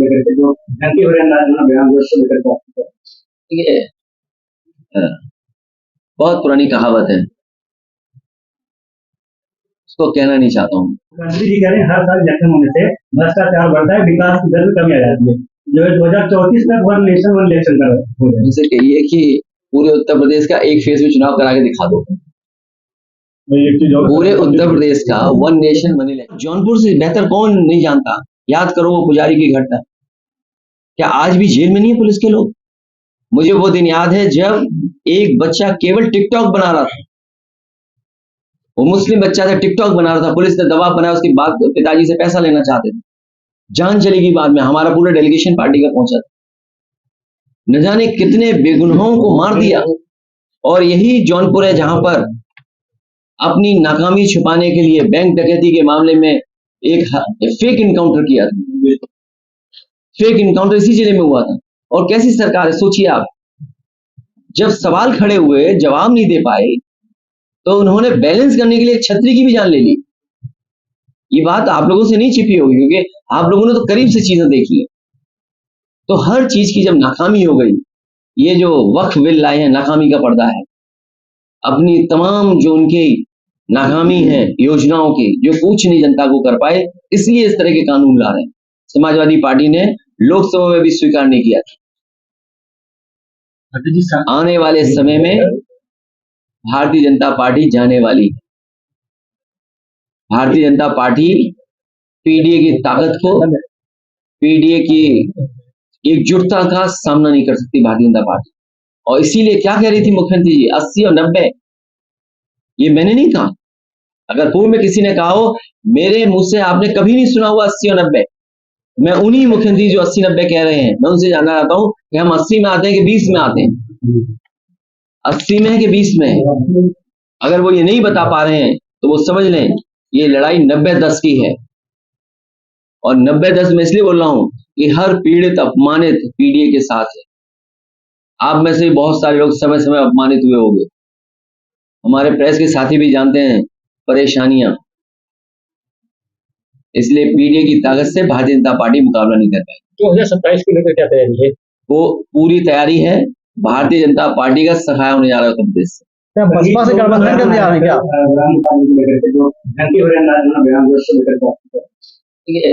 लेकर के जो ढंके हुए अंदाज में बयान उसको लेकर के ये बहुत पुरानी कहावत है, उसको कहना नहीं चाहता हूँ। मंत्री जी कह रहे हैं हर साल इलेक्शन होने से भ्रष्टाचार बढ़ता है, विकास की दर में कमी आ जाती है, जो है 2034 तक वन नेशन वन इलेक्शन का हो जाए। उनसे कहिए कि पूरे उत्तर प्रदेश का एक फेज में चुनाव करा के दिखा दो। पूरे उत्तर प्रदेश का one nation one election, Jaunpur से बेहतर कौन नहीं जानता। याद करो वो पुजारी की घटना, क्या आज भी जेल में नहीं है पुलिस के लोग? मुझे वो दिन याद है जब एक बच्चा केवल टिकटॉक बना रहा था, वो मुस्लिम बच्चा था, टिकटॉक बना रहा था, पुलिस ने दबाव बनाया, उसके बाद पिताजी से पैसा लेना चाहते थे, जान चलेगी बाद में। हमारा पूरा डेलीगेशन पार्टी का पहुंचा था, न जाने कितने बेगुनाहों को मार दिया। और यही जौनपुर है जहां पर अपनी नाकामी छुपाने के लिए बैंक डकैती के मामले में एक फेक इनकाउंटर किया था। फेक इनकाउंटर इसी जिले में हुआ था। और कैसी सरकार है, सोचिए आप, जब सवाल खड़े हुए जवाब नहीं दे पाए तो उन्होंने बैलेंस करने के लिए छतरी की भी जान ले ली। ये बात आप लोगों से नहीं छिपी होगी क्योंकि आप लोगों ने तो करीब से चीजें देखी है। तो हर चीज की जब नाकामी हो गई, ये जो वक्फ बिल लाए हैं नाकामी का पर्दा है। अपनी तमाम जो उनकी नाकामी है योजनाओं की, जो कुछ नहीं जनता को कर पाए, इसलिए इस तरह के कानून ला रहे हैं। समाजवादी पार्टी ने लोकसभा में भी स्वीकार नहीं किया था। आने वाले समय में भारतीय जनता पार्टी जाने वाली है। भारतीय जनता पार्टी पीडीए की ताकत को, पीडीए की एकजुटता का सामना नहीं कर सकती भारतीय जनता पार्टी। और इसीलिए क्या कह रही थी मुख्यमंत्री जी, 80 और 90, ये मैंने नहीं कहा। अगर पूर्व में किसी ने कहा हो, मेरे मुंह से आपने कभी नहीं सुना हुआ 80 और 90। मैं उन्हीं मुख्यमंत्री जो 80-90 कह रहे हैं, मैं उनसे जानना चाहता हूं कि हम 80 में आते हैं कि 20 में आते हैं, 80 में है कि 20 में है। अगर वो ये नहीं बता पा रहे हैं तो वो समझ लें ये लड़ाई 90-10 की है। और 90-10 में इसलिए बोल रहा हूं कि हर पीड़ित अपमानित पीडीए के साथ है। आप में से बहुत सारे लोग समय समय अपमानित हुए होंगे, हमारे प्रेस के साथी भी जानते हैं परेशानियां। इसलिए पीडीए की ताकत से भारतीय जनता पार्टी मुकाबला नहीं कर पाई। 2027 को लेकर क्या तैयारी है? वो पूरी तैयारी है। भारतीय जनता पार्टी का सफाया होने जा रहा है उत्तर प्रदेश से। बसपा से गठबंधन करने जा रहे हैं क्या? जो ढंके हुए अंदाज में बयान उसको लेकर के ये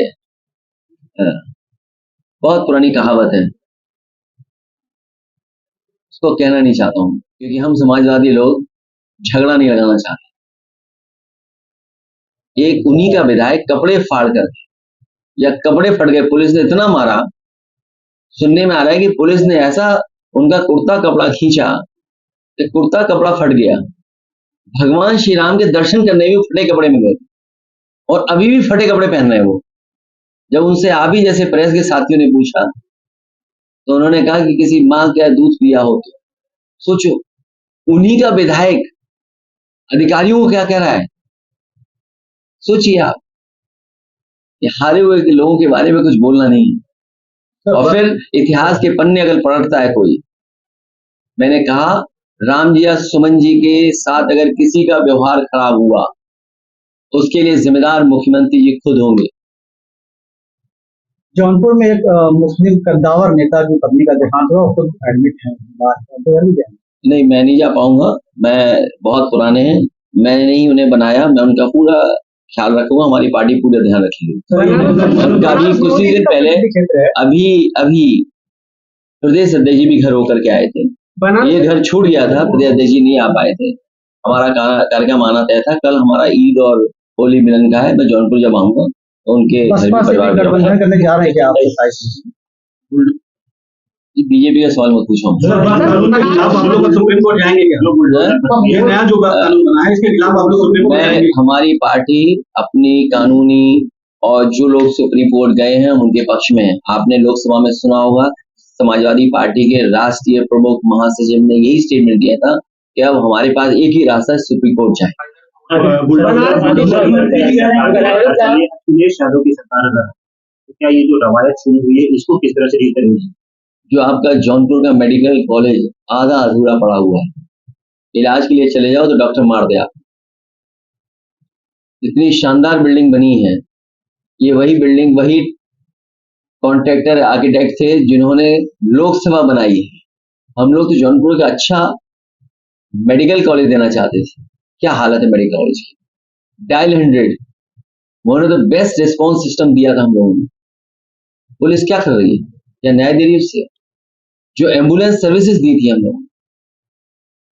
बहुत पुरानी कहावत है, उसको कहना नहीं चाहता हूं क्योंकि हम समाजवादी लोग झगड़ा नहीं लगाना चाहते। एक उन्हीं का विधायक कपड़े फाड़ कर, या कपड़े फट गए, पुलिस ने इतना मारा, सुनने में आ रहा है कि पुलिस ने ऐसा उनका कुर्ता कपड़ा खींचा कि कुर्ता कपड़ा फट गया। भगवान श्री राम के दर्शन करने भी फटे कपड़े में गए और अभी भी फटे कपड़े पहन रहे हैं वो। जब उनसे आप ही जैसे प्रेस के साथियों ने पूछा तो उन्होंने कहा कि किसी माँ का दूध पिया हो। तो सोचो, उन्हीं का विधायक अधिकारियों को क्या कह रहा है, सोचिए आप। ये हारे हुए के लोगों के बारे में कुछ बोलना नहीं है। और फिर इतिहास के पन्ने अगर पलटता है कोई, मैंने कहा राम जी या सुमन जी के साथ अगर किसी का व्यवहार खराब हुआ तो उसके लिए जिम्मेदार मुख्यमंत्री जी खुद होंगे। जौनपुर में एक मुस्लिम कद्दावर नेता की पत्नी का देहांत हुआ, खुद एडमिट है। नहीं, मैं नहीं जा पाऊंगा, मैं बहुत पुराने हैं, मैंने नहीं उन्हें बनाया, मैं उनका पूरा ख्याल रखूंगा, हमारी पार्टी पूरा ध्यान रखेगी। उनका भी कुछ ही दिन पहले अभी प्रदेश अध्यक्ष जी भी घर होकर के आए थे। ये घर छूट गया था, प्रदेश अध्यक्ष जी नहीं आ पाए थे। हमारा कार्यक्रम आना तय था। कल हमारा ईद और होली मिलन का है। मैं जौनपुर जब आऊंगा तो उनके गठबंधन करने जा रहे हैं क्या आप? बीजेपी का सवाल मत पूछो। हमारी पार्टी अपनी कानूनी और जो लोग सुप्रीम कोर्ट गए हैं उनके पक्ष में है। आपने लोकसभा में सुना होगा, समाजवादी पार्टी के राष्ट्रीय प्रमुख महासचिव ने यही स्टेटमेंट दिया था कि अब हमारे पास एक ही रास्ता है, सुप्रीम कोर्ट जाए। अखिलेश यादव की सरकार अगर, तो क्या ये जो रवायत शुरू हुई है इसको किस तरह से डील करेंगे? जो आपका जौनपुर का मेडिकल कॉलेज आधा अधूरा पड़ा हुआ है, इलाज के लिए चले जाओ तो डॉक्टर मार दे। इतनी शानदार बिल्डिंग बनी है, ये वही बिल्डिंग, वही कॉन्ट्रैक्टर आर्किटेक्ट थे जिन्होंने लोकसभा बनाई। हम लोग तो जौनपुर का अच्छा मेडिकल कॉलेज देना चाहते थे। क्या हालत है मेडिकल कॉलेज की। डायल 100 उन्होंने तो बेस्ट रिस्पॉन्स सिस्टम दिया था हम लोगों ने। पुलिस क्या कर रही है, क्या न्याय दे रही है उससे? जो एम्बुलेंस सर्विसेज दी थी हम लोग,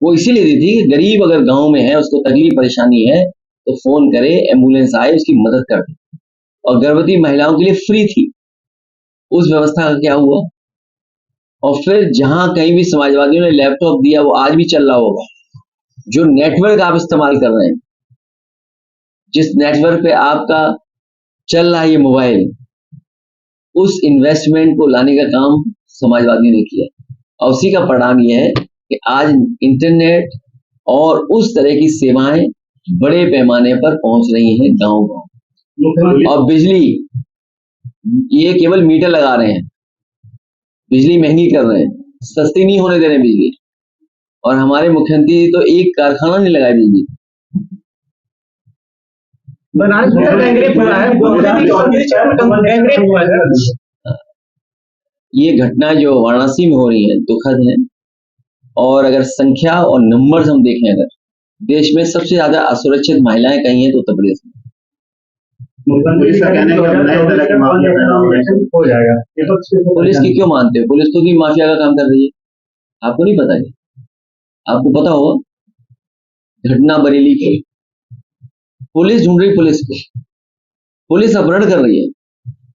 वो इसीलिए दी थी कि गरीब अगर गांव में है, उसको तकलीफ परेशानी है तो फोन करे, एम्बुलेंस आए, उसकी मदद कर दे। और गर्भवती महिलाओं के लिए फ्री थी। उस व्यवस्था का क्या हुआ? और फिर जहां कहीं भी समाजवादियों ने लैपटॉप दिया, वो आज भी चल रहा होगा। जो नेटवर्क आप इस्तेमाल कर रहे हैं, जिस नेटवर्क पे आपका चल रहा है ये मोबाइल, उस इन्वेस्टमेंट को लाने का काम समाजवादियों ने किया। और उसी का परिणाम ये है कि आज इंटरनेट और उस तरह की सेवाएं बड़े पैमाने पर पहुंच रही हैं गांव-गांव। मुख्यमंत्री और बिजली, ये केवल मीटर लगा रहे हैं, बिजली महंगी कर रहे हैं, सस्ती नहीं होने दे रहे हैं बिजली। और हमारे मुख्यमंत्री तो एक कारखाना नहीं लगाए बिजली। बनारस में गैंगरेप हुआ है, गैंगरेप हुआ है। ये घटना जो वाराणसी में हो रही है दुखद है। और अगर संख्या और नंबर्स हम देखें, अगर देश में सबसे ज्यादा असुरक्षित महिलाएं कहीं हैं तो उत्तर प्रदेश में। मुख्यमंत्री का कहना है कि अब नए तरह के मामले पैदा हो रहे हैं, हो जाएगा। ये तो पुलिस की क्यों मानते हो? पुलिस तो की माफिया का काम कर रही है, आपको नहीं पता है? आपको पता होगा घटना बरेली की, पुलिस ढूंढ रही पुलिस को, पुलिस अपहरण कर रही है,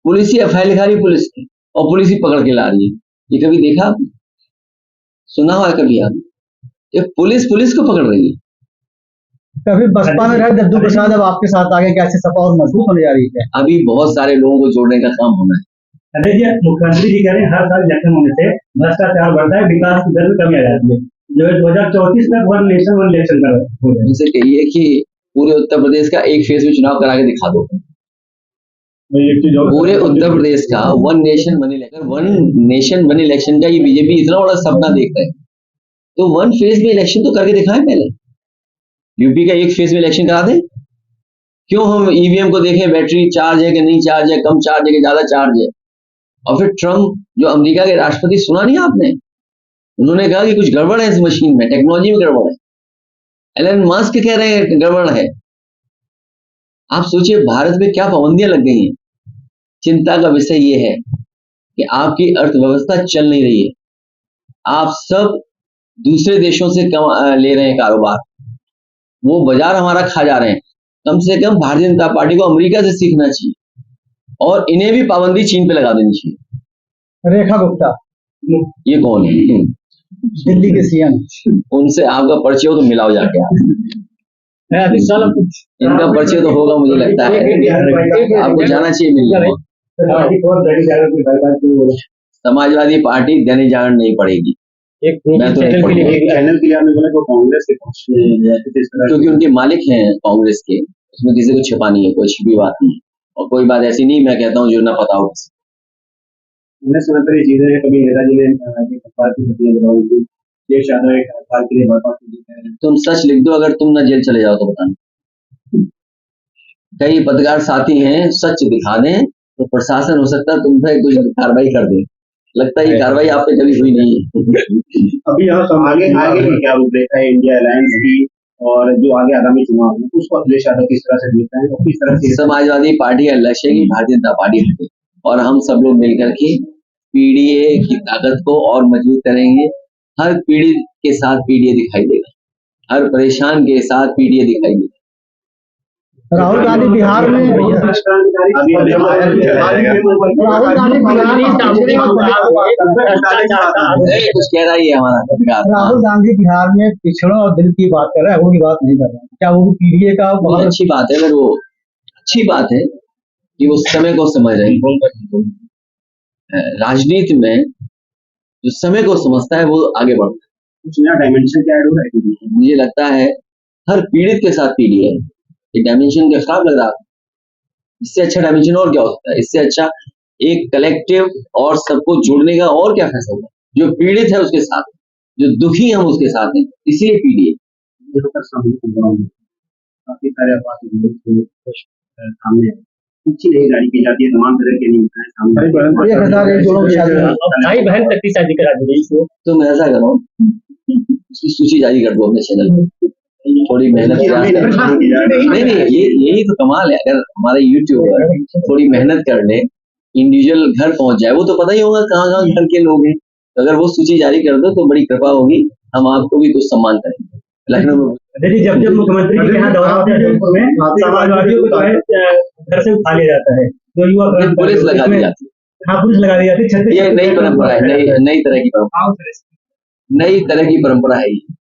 पुलिस ही एफआईआर लिखा रही है पुलिस की, और पुलिस ही पकड़ के ला रही है। ये कभी देखा आपने? सुना हुआ है कभी आपने? ये पुलिस को पकड़ रही है। कभी बसपा में रहे जद्दू प्रसाद, अब आपके साथ आगे कैसे सपा और मजबूत होने जा रही है? अभी बहुत सारे लोगों को जोड़ने का काम होना है। अरे जी, मुख्यमंत्री जी कह रहे हैं हर साल इलेक्शन होने से भ्रष्टाचार बढ़ता है, विकास की दर में कमी आ जाती है। जो 2034 तक वन नेशन वन इलेक्शन कर हो जाए। उनसे कहिए कि पूरे उत्तर प्रदेश का एक फेज में चुनाव करा के दिखा दो। पूरे उत्तर प्रदेश का one nation one election, one nation one election का ये बीजेपी इतना बड़ा सपना देख रहे हैं, तो वन फेज में इलेक्शन तो करके दिखाएं पहले। यूपी का एक फेज में इलेक्शन करा दें। क्यों हम ईवीएम को देखें, बैटरी चार्ज है कि नहीं चार्ज है, कम चार्ज है कि ज्यादा चार्ज है। और फिर ट्रम्प जो अमेरिका के राष्ट्रपति, सुना नहीं आपने? उन्होंने कहा कि कुछ गड़बड़ है इस मशीन में, टेक्नोलॉजी में गड़बड़ है। एलन मस्क कह रहे हैं गड़बड़ है। आप सोचिए भारत में क्या पाबंदियां लग गई हैं। चिंता का विषय ये है कि आपकी अर्थव्यवस्था चल नहीं रही है। आप सब दूसरे देशों से ले रहे हैं कारोबार, वो बाजार हमारा खा जा रहे हैं। कम से कम भारतीय जनता पार्टी को अमेरिका से सीखना चाहिए, और इन्हें भी पाबंदी चीन पे लगा देनी चाहिए। रेखा गुप्ता, ये कौन है? दिल्ली के सीएम। उनसे आपका परिचय हो तो मिलाओ जाके आप। इनका परिचय तो होगा मुझे लगता है, आपको जाना चाहिए मिलने। समाजवादी पार्टी दैनिक जागरण नहीं पड़ेगी। मैं तो नहीं पढ़ूंगा। चैनल के लिए आपने बोला कि कांग्रेस के पक्ष में या किसी तरह क्योंकि उनके मालिक हैं कांग्रेस के, उसमें किसी को छिपा नहीं है, कोई छिपी बात नहीं है। और कोई बात ऐसी नहीं मैं कहता हूँ जो ना पता हो किसी। हमने सुना था ये चीजें हैं, कभी नेताजी ने अखबार की खबरें बताई थी, देश यादव एक अखबार के लिए बात की है। तुम सच लिख दो, अगर तुम ना जेल चले जाओ तो बताना। कई पत्रकार साथी हैं, सच दिखा दें तो प्रशासन हो सकता है तुम पे कुछ कार्रवाई कर दे। लगता है ये कार्रवाई आप पे कभी हुई नहीं है। अभी यहाँ आगे की क्या रूपरेखा है इंडिया अलायंस की, और जो आगे आगामी चुनाव है उसको अखिलेश यादव किस तरह से देखते हैं और किस तरह से? समाजवादी पार्टी का लक्ष्य है कि भारतीय जनता पार्टी हटे, और हम सब लोग मिलकर के पीडीए की ताकत को और मजबूत करेंगे। हर पीड़ित के साथ पीडीए दिखाई देगा, हर परेशान के साथ पीडीए दिखाई देगा। राहुल गांधी बिहार में कुछ कह रहा ही है हमारा पत्रकार। राहुल गांधी बिहार में पिछड़ों और दिल की बात कर रहा है, वो की बात नहीं कर रहा है। क्या वो पीडीए का बहुत अच्छी बात है, अगर वो अच्छी बात है कि वो समय को समझ रहे हैं। राजनीति में जो समय को समझता है वो आगे बढ़ता है। कुछ नया डायमेंशन क्या ऐड हो रहा है? मुझे लगता है हर पीड़ित के साथ पीडीए, ये डायमेंशन के खराब लग रहा है। इससे अच्छा डायमेंशन और क्या हो सकता है? इससे अच्छा एक कलेक्टिव और सबको जोड़ने का और क्या फैसला होगा? जो पीड़ित है उसके साथ, जो दुखी हम उसके साथ हैं, इसीलिए पीडीए। काफी सारे सामने सूची नहीं जारी की जाती है, तमाम तरह के नियम हैं सामने। 1001 दोनों की शादी में। अब भाई बहन तक की शादी करा दी इसको। तुम ऐसा करो, उसकी सूची जारी कर दो अपने चैनल पे, थोड़ी मेहनत से हमें आज परेशान किया जा रहा है। नहीं नहीं, यही तो कमाल है। अगर हमारे यूट्यूबर थोड़ी मेहनत कर ले, इंडिविजुअल घर पहुंच जाए, वो तो पता ही होगा कहाँ कहाँ घर के लोग हैं। तो अगर वो सूची जारी कर दो तो बड़ी कृपा होगी, हम आपको भी कुछ सम्मान करेंगे। लखनऊ में देखिए, जब जब मुख्यमंत्री के यहाँ दौरा होता है जौनपुर में, तो समाजवादियों को जो है घर से उठा लिया जाता है, जो युवा फिर पुलिस लगा दी जाती हाँ, पुलिस लगा दी जाती है। है। ये नई परंपरा है, नई तरह की परंपरा, नई तरह की परंपरा है ये।